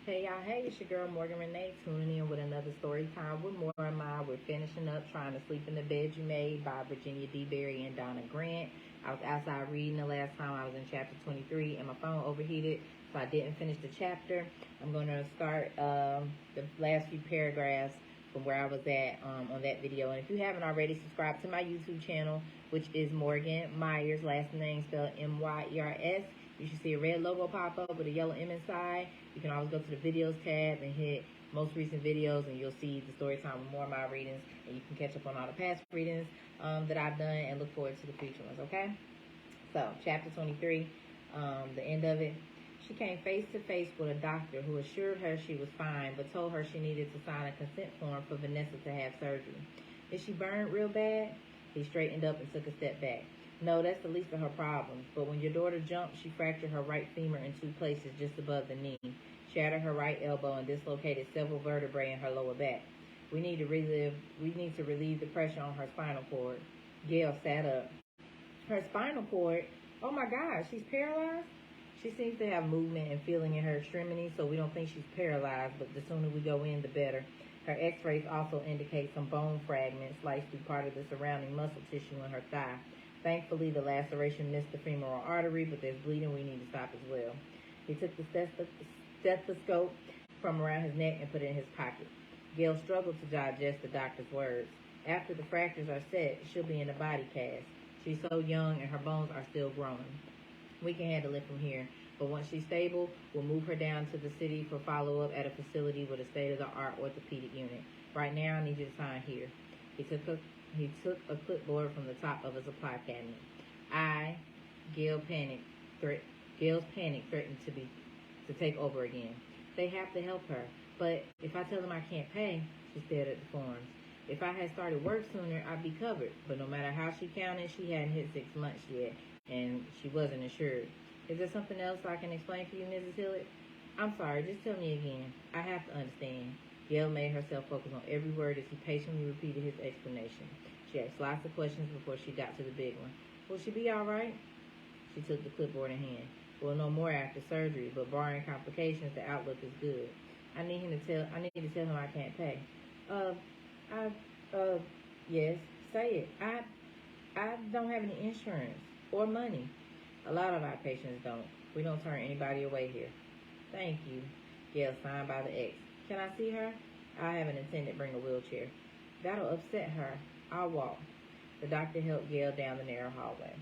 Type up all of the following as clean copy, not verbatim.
Hey y'all, hey, it's your girl Morgan Renee tuning in with another story time with more of my. We're finishing up Trying to Sleep in the Bed You Made by Virginia DeBerry and Donna Grant. I was outside reading the last time. I was in chapter 23 and my phone overheated, so I didn't finish the chapter. I'm going to start the last few paragraphs from where I was at on that video. And if you haven't already, subscribe to my YouTube channel, which is Morgan Myers, last name spelled M-Y-E-R-S. You should see a red logo pop up with a yellow M inside. You can always go to the videos tab and hit most recent videos, and you'll see the story time with more of my readings, and you can catch up on all the past readings that I've done and look forward to the future ones, okay? So, chapter 23, the end of it. She came face to face with a doctor who assured her she was fine, but told her she needed to sign a consent form for Vanessa to have surgery. Is she burned real bad? He straightened up and took a step back. No, that's the least of her problems. But when your daughter jumped, she fractured her right femur in 2 places just above the knee, shattered her right elbow, and dislocated several vertebrae in her lower back. We need to relieve the pressure on her spinal cord. Gail sat up. Her spinal cord? Oh my gosh, she's paralyzed? She seems to have movement and feeling in her extremities, so we don't think she's paralyzed, but the sooner we go in, the better. Her x-rays also indicate some bone fragments sliced through part of the surrounding muscle tissue in her thigh. Thankfully, the laceration missed the femoral artery, but there's bleeding we need to stop as well. He took the stethoscope from around his neck and put it in his pocket. Gail struggled to digest the doctor's words. After the fractures are set, she'll be in a body cast. She's so young and her bones are still growing. We can handle it from here, but once she's stable, we'll move her down to the city for follow-up at a facility with a state-of-the-art orthopedic unit. Right now, I need you to sign here. He took a clipboard from the top of a supply cabinet. Gail's panic threatened to take over again. They have to help her, but if I tell them I can't pay, she stared at the forms. If I had started work sooner, I'd be covered, but no matter how she counted, she hadn't hit 6 months yet, and she wasn't insured. Is there something else I can explain for you, Mrs. Hillard? I'm sorry, just tell me again. I have to understand. Gail made herself focus on every word as he patiently repeated his explanation. She asked lots of questions before she got to the big one. Will she be all right? She took the clipboard in hand. We'll know more after surgery, but barring complications, the outlook is good. I need to tell him I can't pay. Yes, say it. I don't have any insurance or money. A lot of our patients don't. We don't turn anybody away here. Thank you. Gail signed by the X. Can I see her? I have an attendant bring a wheelchair. That'll upset her. I'll walk. The doctor helped Gail down the narrow hallway.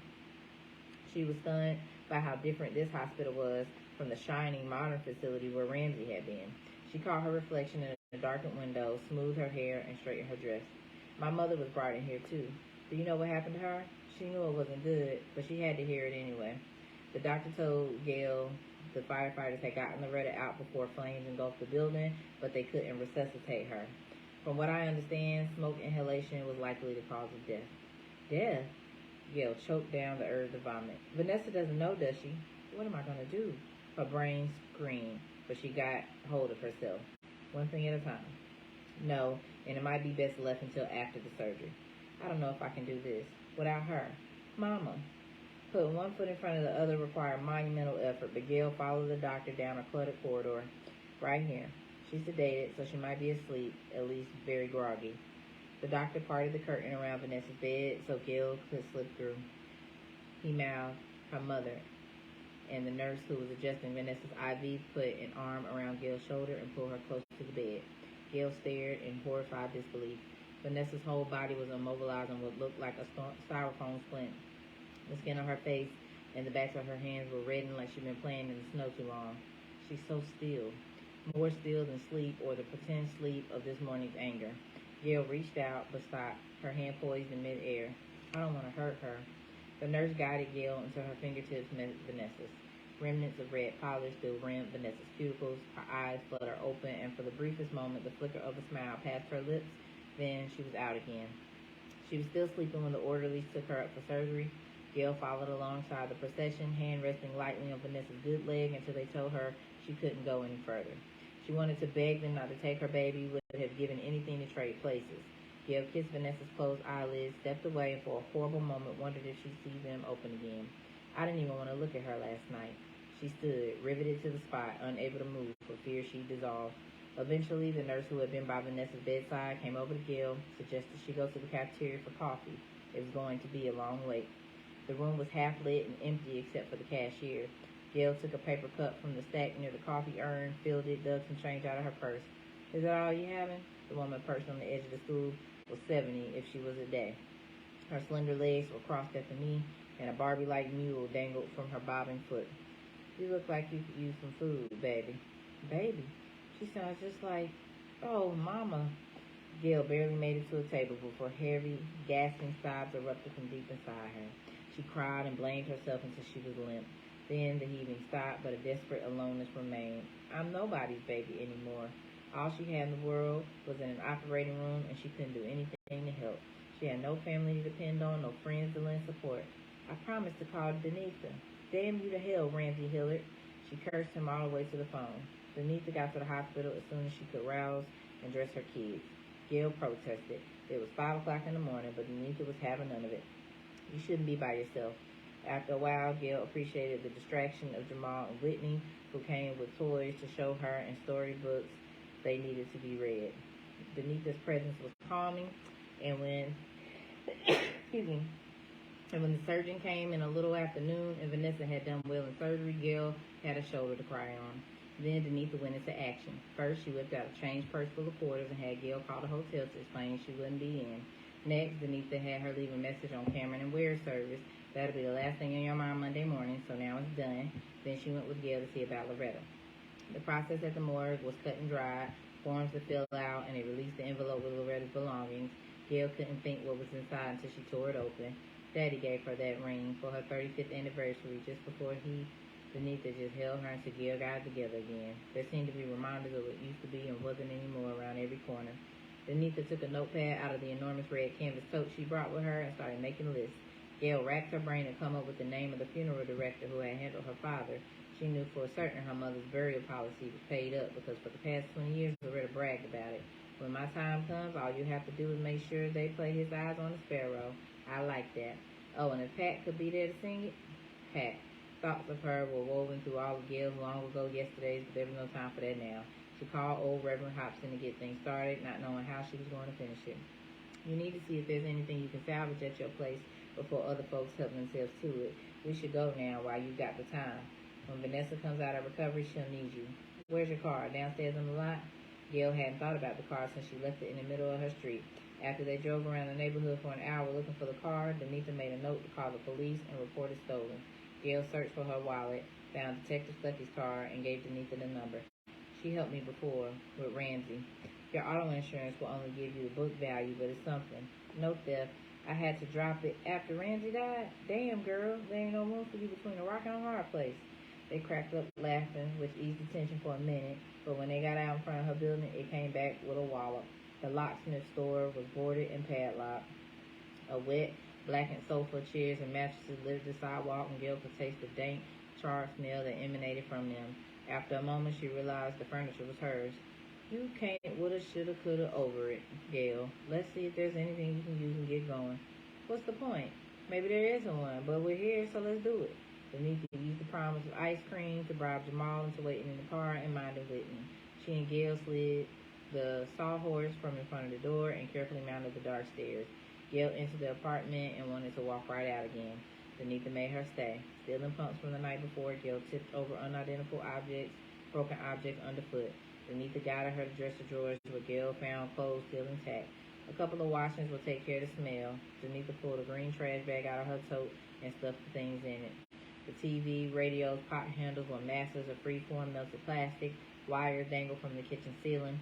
She was stunned by how different this hospital was from the shining modern facility where Ramsey had been. She caught her reflection in a darkened window, smoothed her hair, and straightened her dress. My mother was brought in here too. Do you know what happened to her? She knew it wasn't good, but she had to hear it anyway. The doctor told Gail the firefighters had gotten Loretta out before flames engulfed the building, but they couldn't resuscitate her. From what I understand, smoke inhalation was likely the cause of death. Death? Gail choked down the urge to vomit. Vanessa doesn't know, does she? What am I going to do? Her brain screamed, but she got hold of herself. One thing at a time. No, and it might be best left until after the surgery. I don't know if I can do this without her. Mama. Putting one foot in front of the other required monumental effort, but Gail followed the doctor down a cluttered corridor. Right here. She's sedated, so she might be asleep, at least very groggy. The doctor parted the curtain around Vanessa's bed so Gail could slip through. He mouthed, her mother, and the nurse who was adjusting Vanessa's IV put an arm around Gail's shoulder and pulled her close to the bed. Gail stared in horrified disbelief. Vanessa's whole body was immobilized on what looked like a styrofoam splint. The skin on her face and the backs of her hands were reddened like she'd been playing in the snow too long. She's so still. More still than sleep or the pretend sleep of this morning's anger. Gail reached out but stopped, her hand poised in midair. I don't want to hurt her. The nurse guided Gail until her fingertips met Vanessa's. Remnants of red polish still rimmed Vanessa's cuticles. Her eyes fluttered open, and for the briefest moment, the flicker of a smile passed her lips. Then she was out again. She was still sleeping when the orderlies took her up for surgery. Gail followed alongside the procession, hand resting lightly on Vanessa's good leg until they told her she couldn't go any further. She wanted to beg them not to take her baby, would have given anything to trade places. Gail kissed Vanessa's closed eyelids, stepped away, and for a horrible moment wondered if she'd see them open again. I didn't even want to look at her last night. She stood, riveted to the spot, unable to move for fear she'd dissolve. Eventually, the nurse who had been by Vanessa's bedside came over to Gail, suggested she go to the cafeteria for coffee. It was going to be a long wait. The room was half lit and empty except for the cashier. Gail took a paper cup from the stack near the coffee urn, filled it, dug some change out of her purse. Is that all you having? The woman perched on the edge of the stool was 70 if she was a day. Her slender legs were crossed at the knee, and a Barbie-like mule dangled from her bobbing foot. You look like you could use some food, baby. Baby? She sounds just like, oh, Mama. Gail barely made it to the table before heavy, gasping sobs erupted from deep inside her. She cried and blamed herself until she was limp. Then the heaving stopped, but a desperate aloneness remained. I'm nobody's baby anymore. All she had in the world was in an operating room, and she couldn't do anything to help. She had no family to depend on, no friends to lend support. I promised to call Denitha. Damn you to hell, Ramsey Hillard. She cursed him all the way to the phone. Denitha got to the hospital as soon as she could rouse and dress her kids. Gail protested. It was 5 o'clock in the morning, but Denitha was having none of it. You shouldn't be by yourself. After a while, Gail appreciated the distraction of Jamal and Whitney, who came with toys to show her and storybooks they needed to be read. Denitha's presence was calming, and when the surgeon came in a little afternoon and Vanessa had done well in surgery, Gail had a shoulder to cry on. Then Denitha went into action. First, she whipped out a change purse full of quarters and had Gail call the hotel to explain she wouldn't be in. Next, Denitha had her leave a message on Cameron and Ware's service. That'll be the last thing on your mind Monday morning, so now it's done. Then she went with Gail to see about Loretta. The process at the morgue was cut and dried, forms to fill out, and they released the envelope with Loretta's belongings. Gail couldn't think what was inside until she tore it open. Daddy gave her that ring for her 35th anniversary just before Denitha just held her until Gail got it together again. There seemed to be reminders of what used to be and wasn't anymore around every corner. Denitha took a notepad out of the enormous red canvas tote she brought with her and started making lists. Gail racked her brain to come up with the name of the funeral director who had handled her father. She knew for certain her mother's burial policy was paid up because for the past 20 years Loretta bragged about it. When my time comes, all you have to do is make sure they play His Eyes on the Sparrow. I like that. Oh, and if Pat could be there to sing it? Pat. Thoughts of her were woven through all of Gail's long ago yesterdays, but there was no time for that now. She called old Reverend Hobson to get things started, not knowing how she was going to finish it. You need to see if there's anything you can salvage at your place before other folks help themselves to it. We should go now while you've got the time. When Vanessa comes out of recovery, she'll need you. Where's your car? Downstairs on the lot? Gail hadn't thought about the car since she left it in the middle of her street. After they drove around the neighborhood for an hour looking for the car, Denitha made a note to call the police and report it stolen. Gail searched for her wallet, found Detective Stucky's car, and gave Denitha the number. She helped me before with Ramsey. Your auto insurance will only give you the book value, but it's something. No theft. I had to drop it after Ramsey died. Damn, girl, there ain't no room for you between a rock and a hard place. They cracked up laughing, which eased the tension for a minute, but when they got out in front of her building, it came back with a wallop. The locksmith store was boarded and padlocked. A wet, blackened sofa, chairs, and mattresses littered the sidewalk, and Gail could taste the dank, charred smell that emanated from them. After a moment, she realized the furniture was hers. You can't woulda, shoulda, coulda over it, Gail. Let's see if there's anything you can use and get going. What's the point? Maybe there isn't one, but we're here, so let's do it. Denitha used the promise of ice cream to bribe Jamal into waiting in the car and minding Whitney. She and Gail slid the sawhorse from in front of the door and carefully mounted the dark stairs. Gail entered the apartment and wanted to walk right out again. Denitha made her stay. Stealing pumps from the night before, Gail tipped over unidentified broken objects underfoot. Denitha guided her to dresser drawers where Gail found clothes still intact. A couple of washings will take care of the smell. Denitha pulled a green trash bag out of her tote and stuffed the things in it. The TV, radios, pot handles were masses of freeform melted plastic. Wires dangled from the kitchen ceiling.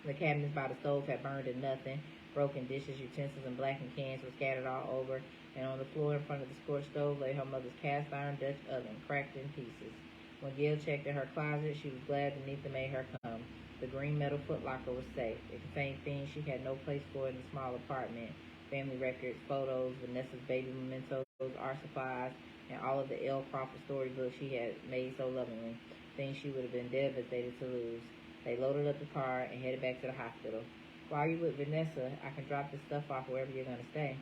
The cabinets by the stove had burned to nothing. Broken dishes, utensils, and blackened cans were scattered all over, and on the floor in front of the scorched stove lay her mother's cast iron Dutch oven, cracked in pieces. When Gail checked in her closet, she was glad Denitha made her come. The green metal footlocker was safe. It contained things she had no place for in the small apartment. Family records, photos, Vanessa's baby mementos, art supplies, and all of the L. Crawford storybooks she had made so lovingly. Things she would have been devastated to lose. They loaded up the car and headed back to the hospital. While you're with Vanessa, I can drop this stuff off wherever you're going to stay.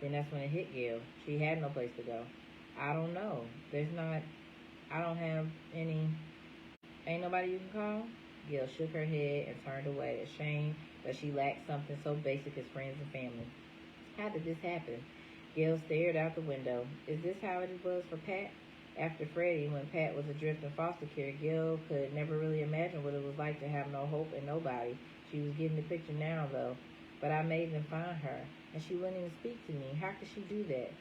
Then that's when it hit Gail. She had no place to go. I don't know. I don't have any, ain't nobody you can call? Gail shook her head and turned away, ashamed that she lacked something so basic as friends and family. How did this happen? Gail stared out the window. Is this how it was for Pat? After Freddie, when Pat was adrift in foster care, Gail could never really imagine what it was like to have no hope and nobody. She was getting the picture now, though. But I made them find her, and she wouldn't even speak to me. How could she do that?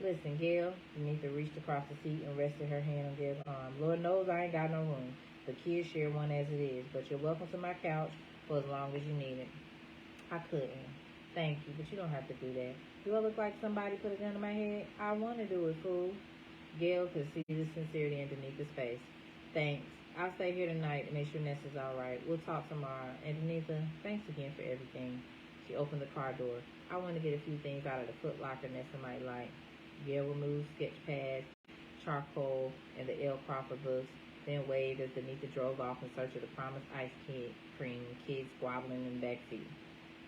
Listen, Gail. Denitha reached across the seat and rested her hand on Gail's arm. Lord knows I ain't got no room. The kids share one as it is, but you're welcome to my couch for as long as you need it. I couldn't. Thank you, but you don't have to do that. Do I look like somebody put a gun to my head? I want to do it, fool. Gail could see the sincerity in Denitha's face. Thanks. I'll stay here tonight and make sure Nessa's all right. We'll talk tomorrow. And Denitha, thanks again for everything. She opened the car door. I want to get a few things out of the Foot Locker Nessa might like. Gail removed sketch pads, charcoal, and the L. Crawford books, then waved as Denitha drove off in search of the promised ice cream, kids squabbling in the backseat.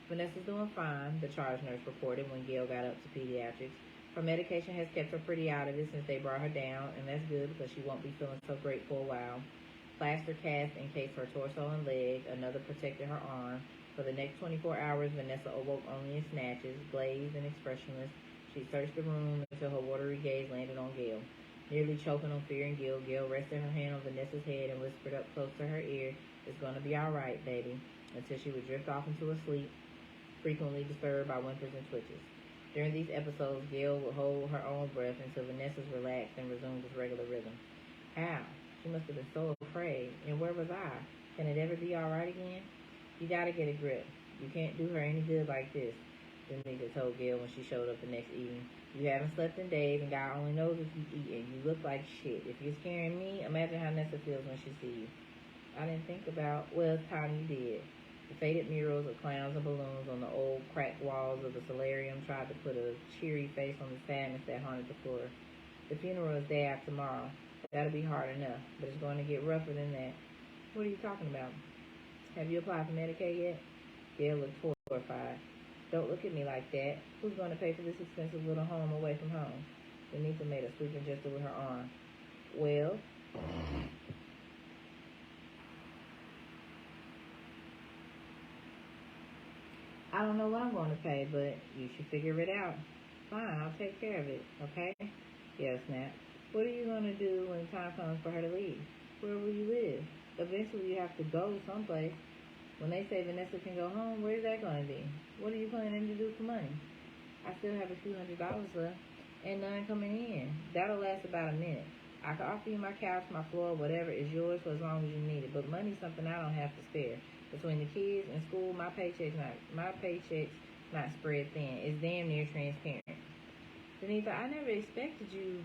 Vanessa's doing fine, the charge nurse reported when Gail got up to pediatrics. Her medication has kept her pretty out of it since they brought her down, and that's good because she won't be feeling so great for a while. Plaster cast encased her torso and leg, another protected her arm. For the next 24 hours, Vanessa awoke only in snatches, glazed and expressionless. She searched the room until her watery gaze landed on Gail. Nearly choking on fear and guilt, Gail rested her hand on Vanessa's head and whispered up close to her ear, "It's going to be all right, baby," until she would drift off into a sleep, frequently disturbed by whimpers and twitches. During these episodes, Gail would hold her own breath until Vanessa's relaxed and resumed its regular rhythm. How? She must have been so afraid. And where was I? Can it ever be all right again? You gotta get a grip. You can't do her any good like this, Denitha told Gail when she showed up the next evening. You haven't slept in days, and God only knows if you eat, and you look like shit. If you're scaring me, imagine how Nessa feels when she sees you. I didn't think about, well, it's time you did. The faded murals of clowns and balloons on the old cracked walls of the solarium tried to put a cheery face on the sadness that haunted the floor. The funeral is day after tomorrow. That'll be hard enough, but it's going to get rougher than that. What are you talking about? Have you applied for Medicaid yet? Gail looked horrified. Don't look at me like that. Who's going to pay for this expensive little home away from home? Denitha made a sweeping gesture with her arm. Well, I don't know what I'm going to pay, but you should figure it out. Fine, I'll take care of it, okay? Gail snapped. What are you going to do when the time comes for her to leave? Where will you live? Eventually you have to go someplace. When they say Vanessa can go home, where's that going to be? What are you planning to do for money? I still have a few $100s left, and none coming in. That'll last about a minute. I can offer you my couch, my floor, whatever is yours for as long as you need it. But money's something I don't have to spare. Between the kids and school, my paycheck's not spread thin. It's damn near transparent. Denitha, I never expected you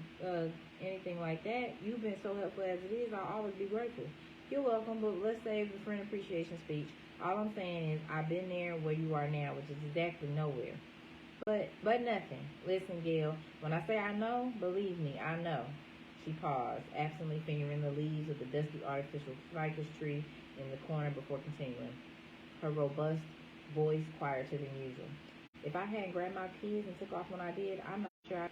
anything like that. You've been so helpful as it is. I'll always be grateful. You're welcome, but let's save the friend appreciation speech. All I'm saying is I've been there where you are now, which is exactly nowhere. But nothing. Listen, Gail, when I say I know, believe me, I know. She paused, absently fingering the leaves of the dusty artificial cypress tree in the corner before continuing. Her robust voice quieter than usual. If I hadn't grabbed my keys and took off when I did, I'm not sure.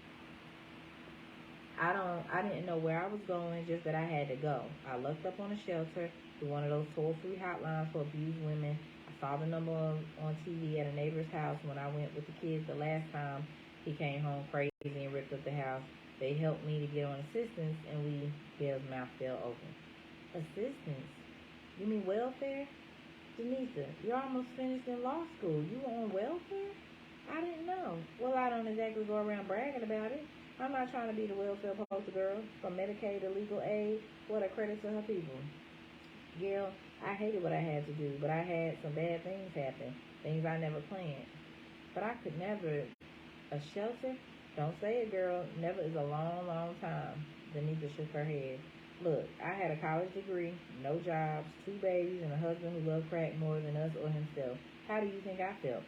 I didn't know where I was going, just that I had to go. I looked up on a shelter through one of those toll-free hotlines for abused women. I saw the number on TV at a neighbor's house when I went with the kids the last time he came home crazy and ripped up the house. They helped me to get on assistance, and Gail's mouth fell open. Assistance? You mean welfare? Denitha, you're almost finished in law school. You on welfare? I didn't know. Well, I don't exactly go around bragging about it. I'm not trying to be the welfare poster girl. From Medicaid to legal aid, what a credit to her people. Gail, I hated what I had to do, but I had some bad things happen, things I never planned. But I could never. A shelter? Don't say it, girl. Never is a long, long time. Denitha shook her head. Look, I had a college degree, no jobs, 2 babies, and a husband who loved crack more than us or himself. How do you think I felt?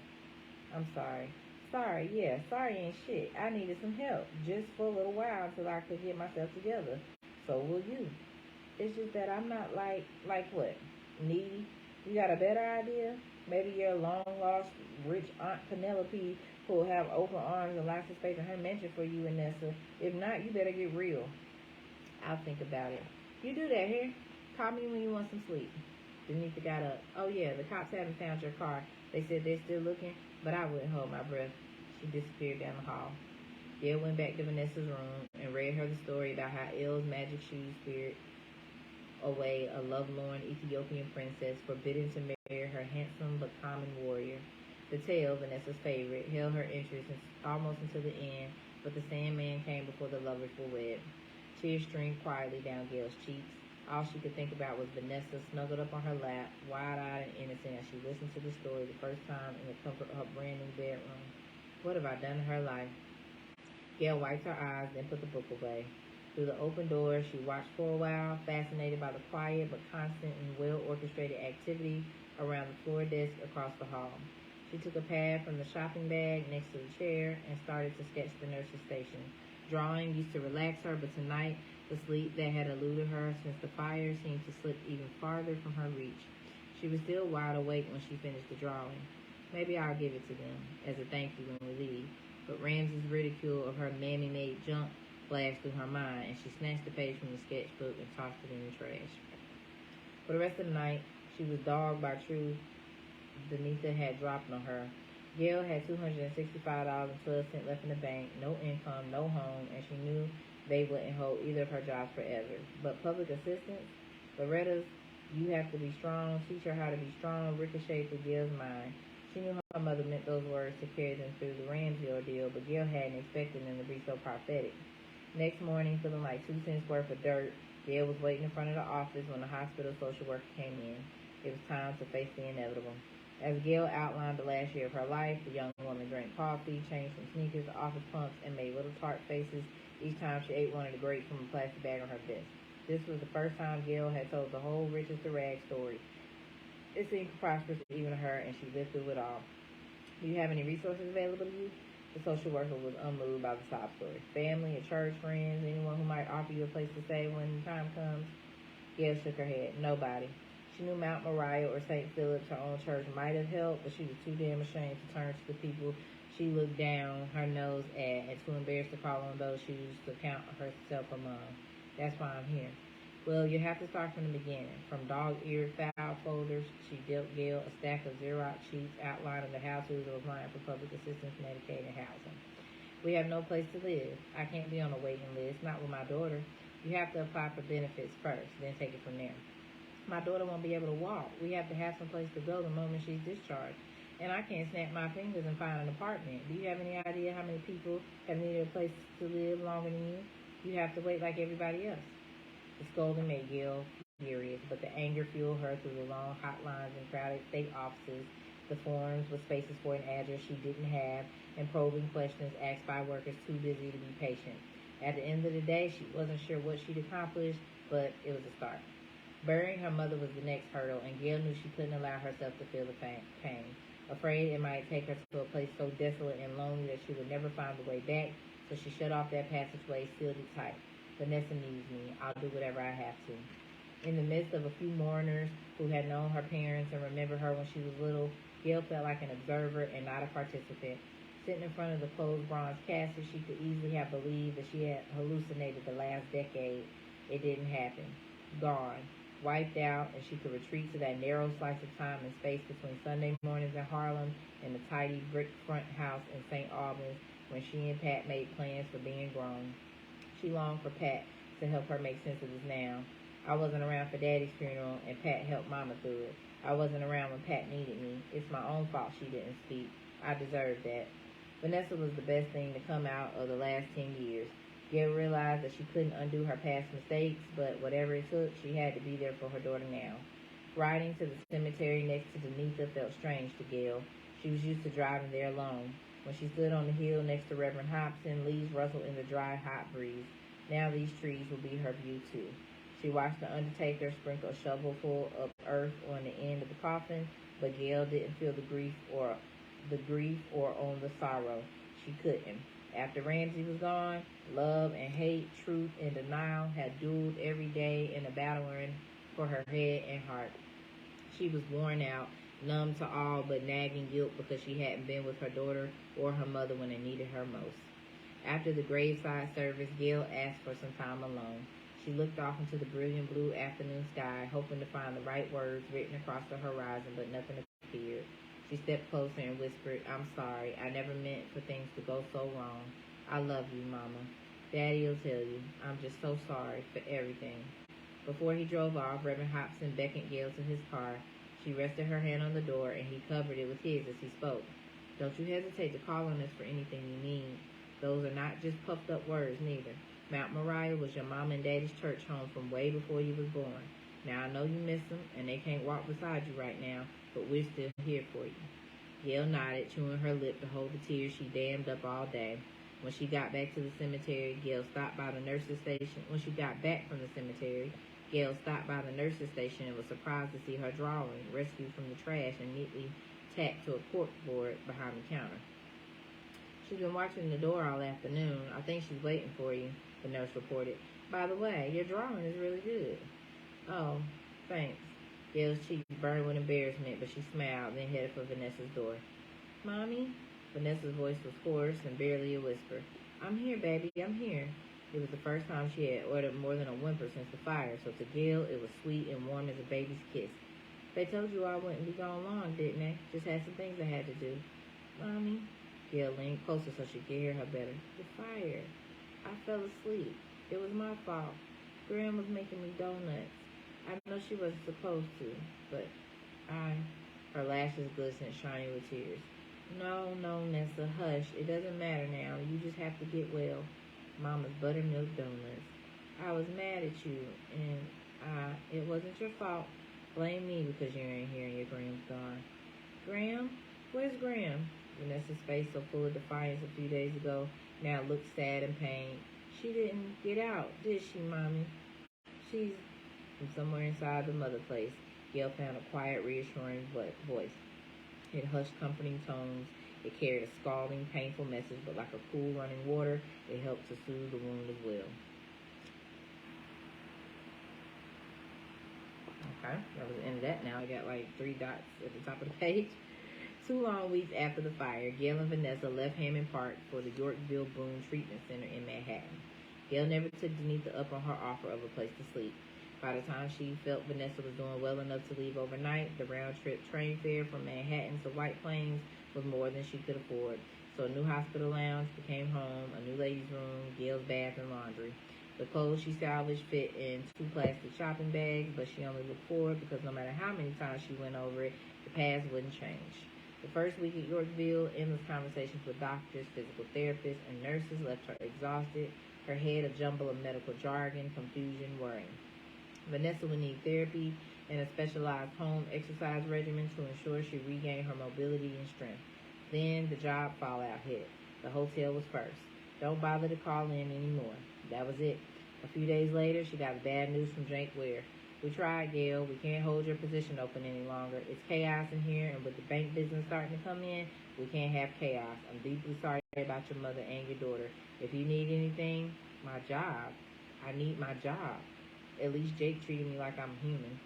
I'm sorry. Sorry, yeah, sorry ain't shit. I needed some help, just for a little while until I could get myself together. So will you. It's just that I'm not like what? Needy? You got a better idea? Maybe your long-lost rich Aunt Penelope who will have open arms and lots of space in her mansion for you and Nessa. If not, you better get real. I'll think about it. You do that here. Call me when you want some sleep. Denise got up. Oh yeah, the cops haven't found your car. They said they're still looking, but I wouldn't hold my breath. She disappeared down the hall. Gail went back to Vanessa's room and read her the story about how Elle's magic shoe spirit away a lovelorn Ethiopian princess forbidden to marry her handsome but common warrior. The tale, Vanessa's favorite, held her interest almost until the end, but the Sandman came before the lovers were wed. Tears streamed quietly down Gail's cheeks. All she could think about was Vanessa snuggled up on her lap, wide-eyed and innocent as she listened to the story the first time in the comfort of her brand new bedroom. What have I done to her life? Gail wiped her eyes, then put the book away. Through the open door, she watched for a while, fascinated by the quiet but constant and well-orchestrated activity around the floor desk across the hall. She took a pad from the shopping bag next to the chair and started to sketch the nurse's station. Drawing used to relax her, but tonight, the sleep that had eluded her since the fire seemed to slip even farther from her reach. She was still wide awake when she finished the drawing. Maybe I'll give it to them as a thank you when we leave. But Ramsey's ridicule of her mammy-made junk flashed through her mind, and she snatched the page from the sketchbook and tossed it in the trash. For the rest of the night, she was dogged by truth Denitha had dropped on her. Gail had $265.12 left in the bank, no income, no home, and she knew they wouldn't hold either of her jobs forever. But public assistance? Loretta's "you have to be strong, teach her how to be strong" ricocheted through Gail's mind. She knew her mother meant those words to carry them through the Ramsey ordeal, but Gail hadn't expected them to be so prophetic. Next morning, feeling like 2 cents worth of dirt, Gail was waiting in front of the office when the hospital social worker came in. It was time to face the inevitable. As Gail outlined the last year of her life, the young woman drank coffee, changed from sneakers to office pumps, and made little tart faces each time she ate one of the grapes from a plastic bag on her desk. This was the first time Gail had told the whole riches to rags story. It seemed preposterous even to her, and she lived through it all. Do you have any resources available to you? The social worker was unmoved by the sob story. Family, a church, friends, anyone who might offer you a place to stay when the time comes? Gail shook her head. Nobody. She knew Mount Moriah or St. Philip's, her own church, might have helped, but she was too damn ashamed to turn to the people she looked down her nose at and too embarrassed to call on those she used to count herself among. That's why I'm here. Well, you have to start from the beginning. From dog-eared file folders, she dealt Gail a stack of Xerox sheets outlining the how-tos of applying for public assistance, Medicaid, and housing. We have no place to live. I can't be on a waiting list, not with my daughter. You have to apply for benefits first, then take it from there. My daughter won't be able to walk. We have to have some place to go the moment she's discharged. And I can't snap my fingers and find an apartment. Do you have any idea how many people have needed a place to live longer than you? You have to wait like everybody else. The scolding made Gail furious, but the anger fueled her through the long hotlines and crowded state offices, the forms with spaces for an address she didn't have, and probing questions asked by workers too busy to be patient. At the end of the day, she wasn't sure what she'd accomplished, but it was a start. Burying her mother was the next hurdle, and Gail knew she couldn't allow herself to feel the pain. Afraid it might take her to a place so desolate and lonely that she would never find the way back, so she shut off that passageway, sealed it tight. Vanessa needs me. I'll do whatever I have to. In the midst of a few mourners who had known her parents and remembered her when she was little, Gail felt like an observer and not a participant. Sitting in front of the closed bronze casket, she could easily have believed that she had hallucinated the last decade. It didn't happen. Gone. Wiped out, and she could retreat to that narrow slice of time and space between Sunday mornings in Harlem and the tidy brick front house in St. Albans when she and Pat made plans for being grown. She longed for Pat to help her make sense of this now. I wasn't around for Daddy's funeral, and Pat helped Mama through it. I wasn't around when Pat needed me. It's my own fault she didn't speak. I deserved that. Vanessa was the best thing to come out of the last 10 years. Gail realized that she couldn't undo her past mistakes, but whatever it took, she had to be there for her daughter now. Riding to the cemetery next to Denitha felt strange to Gail. She was used to driving there alone. When she stood on the hill next to Reverend Hobson, leaves rustled in the dry, hot breeze. Now these trees would be her view, too. She watched the undertaker sprinkle a shovelful of earth on the end of the coffin, but Gail didn't feel the grief or on the sorrow. She couldn't. After Ramsey was gone, love and hate, truth and denial had dueled every day in a battling for her head and heart. She was worn out, numb to all but nagging guilt because she hadn't been with her daughter or her mother when they needed her most. After the graveside service, Gail asked for some time alone. She looked off into the brilliant blue afternoon sky, hoping to find the right words written across the horizon, but nothing appeared. She stepped closer and whispered, "I'm sorry. I never meant for things to go so wrong. I love you, Mama. Daddy'll tell you. I'm just so sorry for everything." Before he drove off, Reverend Hobson beckoned Gail to his car. She rested her hand on the door, and he covered it with his as he spoke. "Don't you hesitate to call on us for anything you need. Those are not just puffed up words, neither. Mount Moriah was your mama and daddy's church home from way before you was born. Now, I know you miss them, and they can't walk beside you right now, but we're still here for you." Gail nodded, chewing her lip to hold the tears she dammed up all day. When she got back to the cemetery, Gail stopped by the nurse's station. When she got back from the cemetery, Gail stopped by the nurse's station and was surprised to see her drawing, rescued from the trash and neatly tacked to a cork board behind the counter. "She's been watching the door all afternoon. I think she's waiting for you," the nurse reported. "By the way, your drawing is really good." "Oh, thanks." Gail's cheeks burned with embarrassment, but she smiled, then headed for Vanessa's door. "Mommy?" Vanessa's voice was hoarse and barely a whisper. "I'm here, baby, I'm here." It was the first time she had uttered more than a whimper since the fire, so to Gail it was sweet and warm as a baby's kiss. "They told you I wouldn't be gone long, didn't they? Just had some things I had to do." "Mommy?" Gail leaned closer so she could hear her better. "The fire. I fell asleep. It was my fault. Graham was making me donuts. I know she wasn't supposed to, but Her lashes glistened, shiny with tears. No, Nessa, hush. It doesn't matter now. You just have to get well. Mama's buttermilk donuts. I was mad at you, and it wasn't your fault. Blame me because you ain't here and your Graham's gone." "Graham? Where's Graham?" Vanessa's face, so full of defiance a few days ago, now looked sad and pained. "She didn't get out, did she, Mommy?" "She's..." From somewhere inside the mother place, Gail found a quiet, reassuring voice. It hushed comforting tones. It carried a scalding, painful message, but like a cool running water, it helped to soothe the wound as well. Okay, that was the end of that now. I got like 3 dots at the top of the page. 2 long weeks after the fire, Gail and Vanessa left Hammond Park for the Yorkville Boone Treatment Center in Manhattan. Gail never took Denita up on her offer of a place to sleep. By the time she felt Vanessa was doing well enough to leave overnight, the round-trip train fare from Manhattan to White Plains was more than she could afford. So a new hospital lounge became home, a new ladies' room, Gail's bath and laundry. The clothes she salvaged fit in 2 plastic shopping bags, but she only looked forward because no matter how many times she went over it, the past wouldn't change. The first week at Yorkville, endless conversations with doctors, physical therapists, and nurses left her exhausted, her head a jumble of medical jargon, confusion, worry. Vanessa would need therapy and a specialized home exercise regimen to ensure she regained her mobility and strength. Then the job fallout hit. The hotel was first. Don't bother to call in anymore. That was it. A few days later, she got bad news from Jake Ware. "We tried, Gail. We can't hold your position open any longer. It's chaos in here, and with the bank business starting to come in, we can't have chaos. I'm deeply sorry about your mother and your daughter. If you need anything, my job. I need my job. At least Jake treated me like I'm human."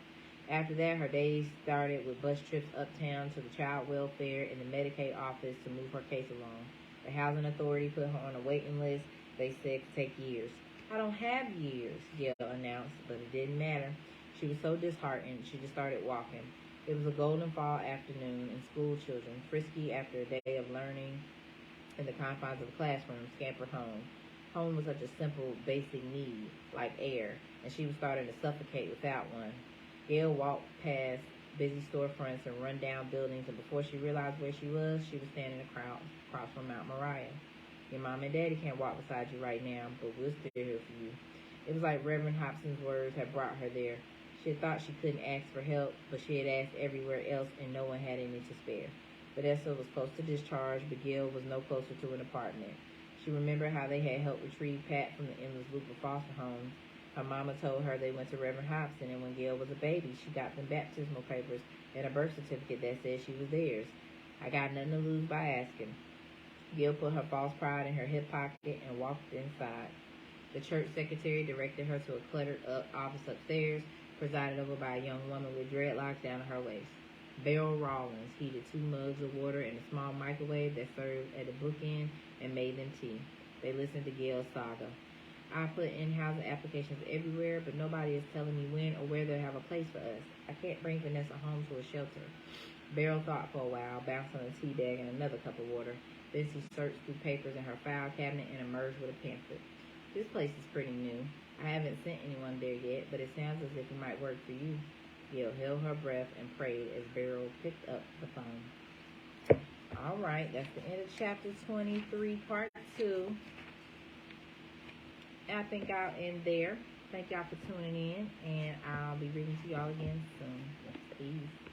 After that, her days started with bus trips uptown to the child welfare and the Medicaid office to move her case along. The housing authority put her on a waiting list. They said it could take years. "I don't have years," Gail announced, but it didn't matter. She was so disheartened, she just started walking. It was a golden fall afternoon, and school children, frisky after a day of learning in the confines of the classroom, scampered home. Home was such a simple, basic need, like air, and she was starting to suffocate without one. Gail walked past busy storefronts and run-down buildings, and before she realized where she was standing across from Mount Moriah. "Your mom and daddy can't walk beside you right now, but we're still here for you." It was like Reverend Hobson's words had brought her there. She had thought she couldn't ask for help, but she had asked everywhere else, and no one had any to spare. Vanessa was close to discharge, but Gail was no closer to an apartment. She remembered how they had helped retrieve Pat from the endless loop of foster homes. Her mama told her they went to Reverend Hobson, and when Gail was a baby, she got them baptismal papers and a birth certificate that said she was theirs. "I got nothing to lose by asking." Gail put her false pride in her hip pocket and walked inside. The church secretary directed her to a cluttered-up office upstairs, presided over by a young woman with dreadlocks down to her waist. Beryl Rawlins heated 2 mugs of water in a small microwave that served at the bookend and made them tea. They listened to Gail's saga. I put in housing applications everywhere, but nobody is telling me when or where they'll have a place for us. I can't bring Vanessa home to a shelter. Beryl thought for a while, bounced on a tea bag and another cup of water. Then she searched through papers in her file cabinet and emerged with a pamphlet. This place is pretty new. I haven't sent anyone there yet, but it sounds as if it might work for you. Gail held her breath and prayed as Beryl picked up the phone. All right, that's the end of chapter 23, part 2. I think I'll end there. Thank y'all for tuning in, and I'll be reading to y'all again soon. Peace.